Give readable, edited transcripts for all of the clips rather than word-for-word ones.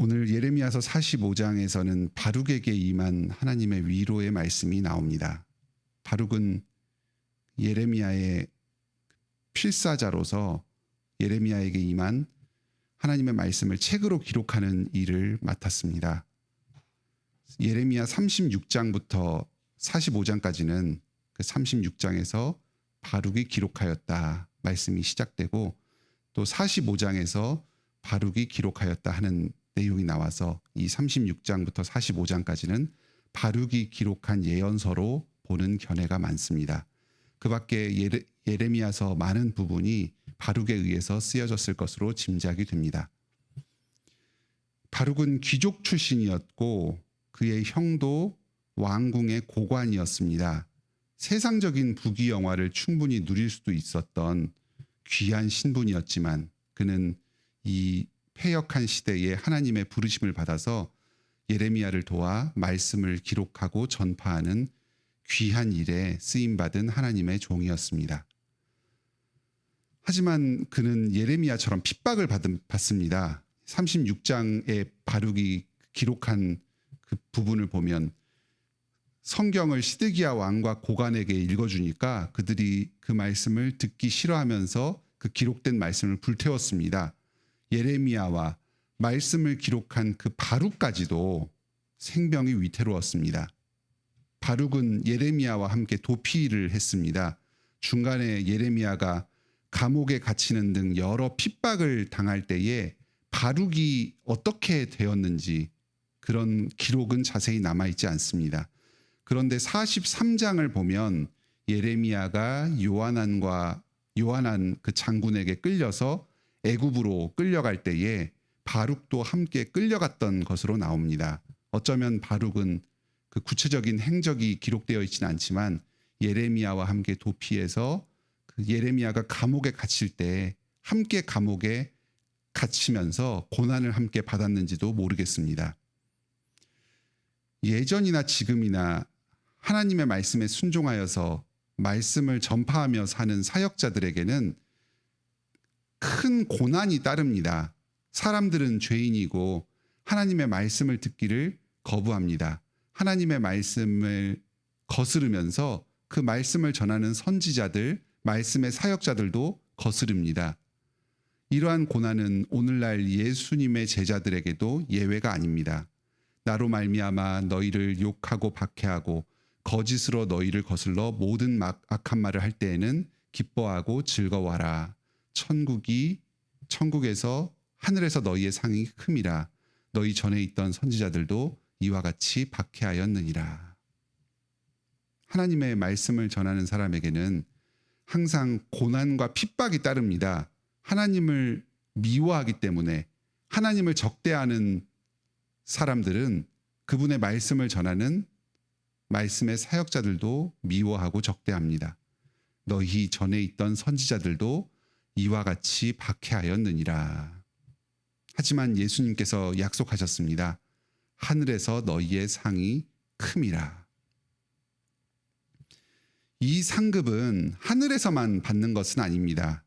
오늘 예레미야서 45장에서는 바룩에게 임한 하나님의 위로의 말씀이 나옵니다. 바룩은 예레미야의 필사자로서 예레미야에게 임한 하나님의 말씀을 책으로 기록하는 일을 맡았습니다. 예레미야 36장부터 45장까지는 그 36장에서 바룩이 기록하였다 말씀이 시작되고, 또 45장에서 바룩이 기록하였다 하는 내용이 나와서 이 36장부터 45장까지는 바룩이 기록한 예언서로 보는 견해가 많습니다. 그 밖에 예레미야서 많은 부분이 바룩에 의해서 쓰여졌을 것으로 짐작이 됩니다. 바룩은 귀족 출신이었고 그의 형도 왕궁의 고관이었습니다. 세상적인 부귀영화를 충분히 누릴 수도 있었던 귀한 신분이었지만 그는 이 패역한 시대에 하나님의 부르심을 받아서 예레미야를 도와 말씀을 기록하고 전파하는 귀한 일에 쓰임받은 하나님의 종이었습니다. 하지만 그는 예레미야처럼 핍박을 받습니다. 36장에 바룩이 기록한 그 부분을 보면 성경을 시드기야 왕과 고관에게 읽어주니까 그들이 그 말씀을 듣기 싫어하면서 그 기록된 말씀을 불태웠습니다. 예레미야와 말씀을 기록한 그 바룩까지도 생명이 위태로웠습니다. 바룩은 예레미야와 함께 도피를 했습니다. 중간에 예레미야가 감옥에 갇히는 등 여러 핍박을 당할 때에 바룩이 어떻게 되었는지 그런 기록은 자세히 남아있지 않습니다. 그런데 43장을 보면 예레미야가 요한한 그 장군에게 끌려서 애굽으로 끌려갈 때에 바룩도 함께 끌려갔던 것으로 나옵니다. 어쩌면 바룩은 그 구체적인 행적이 기록되어 있지는 않지만 예레미야와 함께 도피해서 그 예레미야가 감옥에 갇힐 때 함께 감옥에 갇히면서 고난을 함께 받았는지도 모르겠습니다. 예전이나 지금이나 하나님의 말씀에 순종하여서 말씀을 전파하며 사는 사역자들에게는 큰 고난이 따릅니다. 사람들은 죄인이고 하나님의 말씀을 듣기를 거부합니다. 하나님의 말씀을 거스르면서 그 말씀을 전하는 선지자들, 말씀의 사역자들도 거스릅니다. 이러한 고난은 오늘날 예수님의 제자들에게도 예외가 아닙니다. 나로 말미암아 너희를 욕하고 박해하고 거짓으로 너희를 거슬러 모든 악한 말을 할 때에는 기뻐하고 즐거워하라. 천국에서 하늘에서 너희의 상이 큼이라. 너희 전에 있던 선지자들도 이와 같이 박해하였느니라. 하나님의 말씀을 전하는 사람에게는 항상 고난과 핍박이 따릅니다. 하나님을 미워하기 때문에 하나님을 적대하는 사람들은 그분의 말씀을 전하는 말씀의 사역자들도 미워하고 적대합니다. 너희 전에 있던 선지자들도 이와 같이 박해하였느니라. 하지만 예수님께서 약속하셨습니다. 하늘에서 너희의 상이 큼이라. 이 상급은 하늘에서만 받는 것은 아닙니다.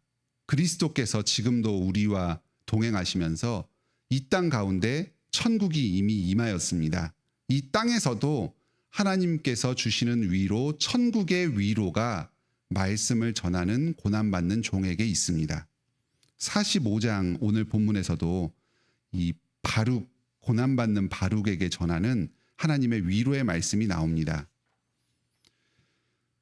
그리스도께서 지금도 우리와 동행하시면서 이 땅 가운데 천국이 이미 임하였습니다. 이 땅에서도 하나님께서 주시는 위로, 천국의 위로가 말씀을 전하는 고난받는 종에게 있습니다. 45장 오늘 본문에서도 이 바룩, 고난받는 바룩에게 전하는 하나님의 위로의 말씀이 나옵니다.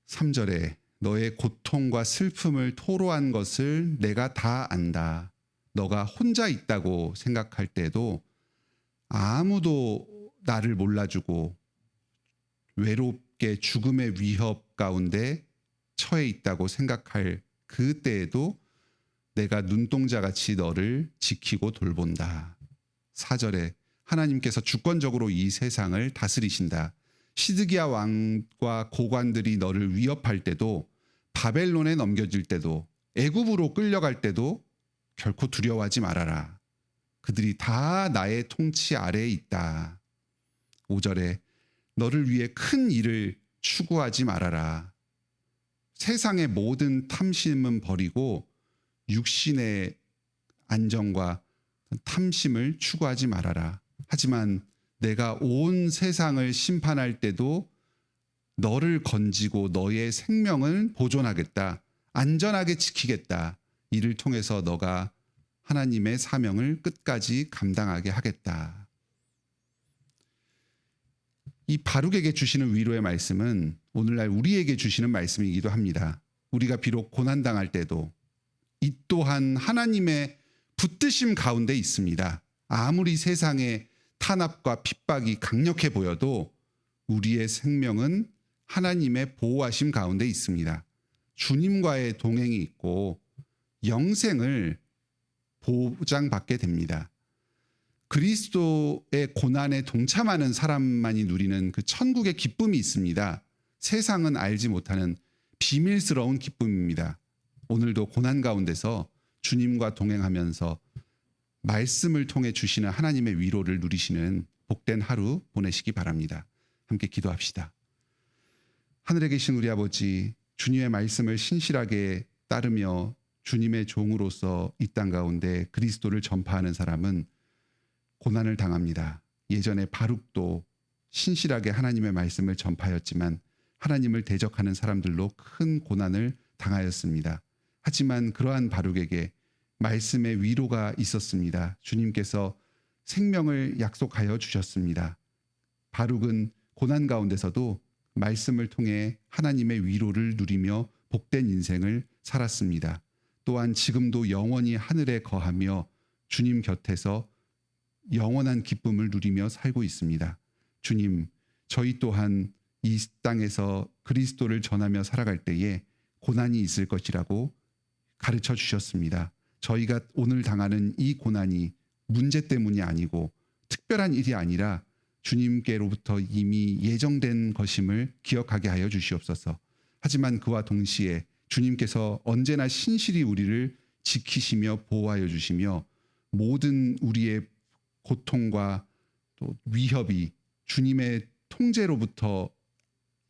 3절에 너의 고통과 슬픔을 토로한 것을 내가 다 안다. 너가 혼자 있다고 생각할 때도 아무도 나를 몰라주고 외롭게 죽음의 위협 가운데 처해 있다고 생각할 그때에도 내가 눈동자같이 너를 지키고 돌본다. 4절에 하나님께서 주권적으로 이 세상을 다스리신다. 시드기야 왕과 고관들이 너를 위협할 때도, 바벨론에 넘겨질 때도, 애굽으로 끌려갈 때도 결코 두려워하지 말아라. 그들이 다 나의 통치 아래에 있다. 5절에 너를 위해 큰 일을 추구하지 말아라. 세상의 모든 탐심은 버리고 육신의 안정과 탐심을 추구하지 말아라. 하지만 내가 온 세상을 심판할 때도 너를 건지고 너의 생명을 보존하겠다. 안전하게 지키겠다. 이를 통해서 너가 하나님의 사명을 끝까지 감당하게 하겠다. 이 바룩에게 주시는 위로의 말씀은 오늘날 우리에게 주시는 말씀이기도 합니다. 우리가 비록 고난당할 때도 이 또한 하나님의 붙드심 가운데 있습니다. 아무리 세상의 탄압과 핍박이 강력해 보여도 우리의 생명은 하나님의 보호하심 가운데 있습니다. 주님과의 동행이 있고 영생을 보장받게 됩니다. 그리스도의 고난에 동참하는 사람만이 누리는 그 천국의 기쁨이 있습니다. 세상은 알지 못하는 비밀스러운 기쁨입니다. 오늘도 고난 가운데서 주님과 동행하면서 말씀을 통해 주시는 하나님의 위로를 누리시는 복된 하루 보내시기 바랍니다. 함께 기도합시다. 하늘에 계신 우리 아버지, 주님의 말씀을 신실하게 따르며 주님의 종으로서 이 땅 가운데 그리스도를 전파하는 사람은 고난을 당합니다. 예전에 바룩도 신실하게 하나님의 말씀을 전파하였지만 하나님을 대적하는 사람들로 큰 고난을 당하였습니다. 하지만 그러한 바룩에게 말씀의 위로가 있었습니다. 주님께서 생명을 약속하여 주셨습니다. 바룩은 고난 가운데서도 말씀을 통해 하나님의 위로를 누리며 복된 인생을 살았습니다. 또한 지금도 영원히 하늘에 거하며 주님 곁에서 영원한 기쁨을 누리며 살고 있습니다. 주님, 저희 또한 이 땅에서 그리스도를 전하며 살아갈 때에 고난이 있을 것이라고 가르쳐 주셨습니다. 저희가 오늘 당하는 이 고난이 문제 때문이 아니고 특별한 일이 아니라 주님께로부터 이미 예정된 것임을 기억하게 하여 주시옵소서. 하지만 그와 동시에 주님께서 언제나 신실히 우리를 지키시며 보호하여 주시며 모든 우리의 고통과 또 위협이 주님의 통제로부터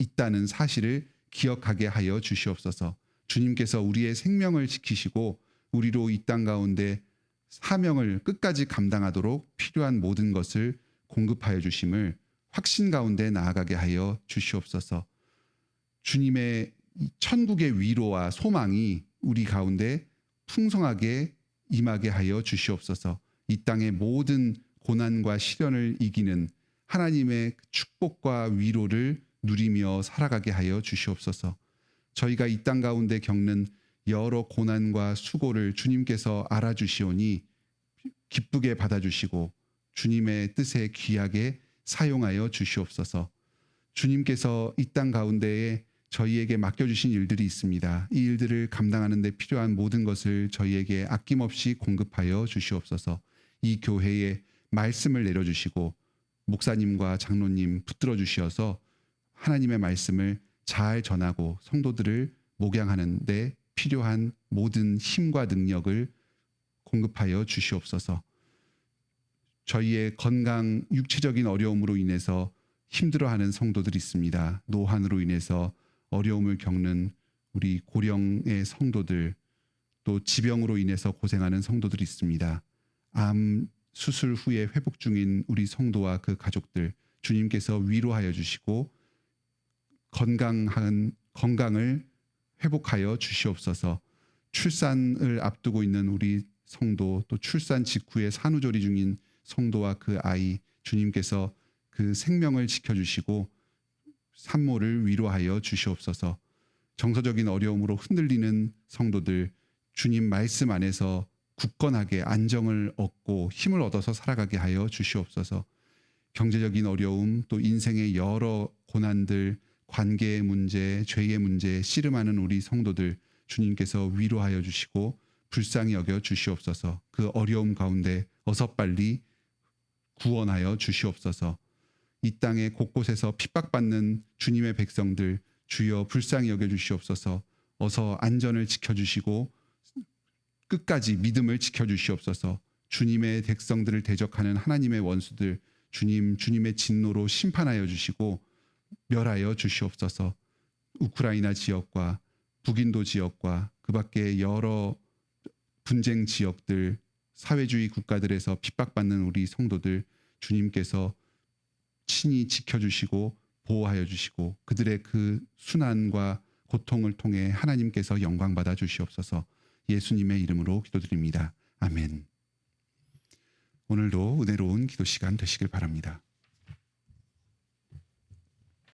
있다는 사실을 기억하게 하여 주시옵소서. 주님께서 우리의 생명을 지키시고 우리로 이 땅 가운데 사명을 끝까지 감당하도록 필요한 모든 것을 공급하여 주심을 확신 가운데 나아가게 하여 주시옵소서. 주님의 천국의 위로와 소망이 우리 가운데 풍성하게 임하게 하여 주시옵소서. 이 땅의 모든 고난과 시련을 이기는 하나님의 축복과 위로를 누리며 살아가게 하여 주시옵소서. 저희가 이 땅 가운데 겪는 여러 고난과 수고를 주님께서 알아주시오니 기쁘게 받아주시고 주님의 뜻에 귀하게 사용하여 주시옵소서. 주님께서 이 땅 가운데에 저희에게 맡겨주신 일들이 있습니다. 이 일들을 감당하는 데 필요한 모든 것을 저희에게 아낌없이 공급하여 주시옵소서. 이 교회에 말씀을 내려주시고 목사님과 장로님 붙들어 주시어서 하나님의 말씀을 잘 전하고 성도들을 목양하는 데 필요한 모든 힘과 능력을 공급하여 주시옵소서. 저희의 건강, 육체적인 어려움으로 인해서 힘들어하는 성도들이 있습니다. 노환으로 인해서 어려움을 겪는 우리 고령의 성도들, 또 지병으로 인해서 고생하는 성도들이 있습니다. 암 수술 후에 회복 중인 우리 성도와 그 가족들, 주님께서 위로하여 주시고 건강을 회복하여 주시옵소서. 출산을 앞두고 있는 우리 성도, 또 출산 직후에 산후조리 중인 성도와 그 아이, 주님께서 그 생명을 지켜주시고 산모를 위로하여 주시옵소서. 정서적인 어려움으로 흔들리는 성도들, 주님 말씀 안에서 굳건하게 안정을 얻고 힘을 얻어서 살아가게 하여 주시옵소서. 경제적인 어려움, 또 인생의 여러 고난들, 관계의 문제, 죄의 문제 씨름하는 우리 성도들 주님께서 위로하여 주시고 불쌍히 여겨 주시옵소서. 그 어려움 가운데 어서 빨리 구원하여 주시옵소서. 이 땅의 곳곳에서 핍박받는 주님의 백성들 주여 불쌍히 여겨 주시옵소서. 어서 안전을 지켜주시고 끝까지 믿음을 지켜주시옵소서. 주님의 백성들을 대적하는 하나님의 원수들 주님의 진노로 심판하여 주시고 멸하여 주시옵소서. 우크라이나 지역과 북인도 지역과 그 밖에 여러 분쟁 지역들, 사회주의 국가들에서 핍박받는 우리 성도들 주님께서 친히 지켜주시고 보호하여 주시고 그들의 그 순환과 고통을 통해 하나님께서 영광 받아 주시옵소서. 예수님의 이름으로 기도드립니다. 아멘. 오늘도 은혜로운 기도 시간 되시길 바랍니다.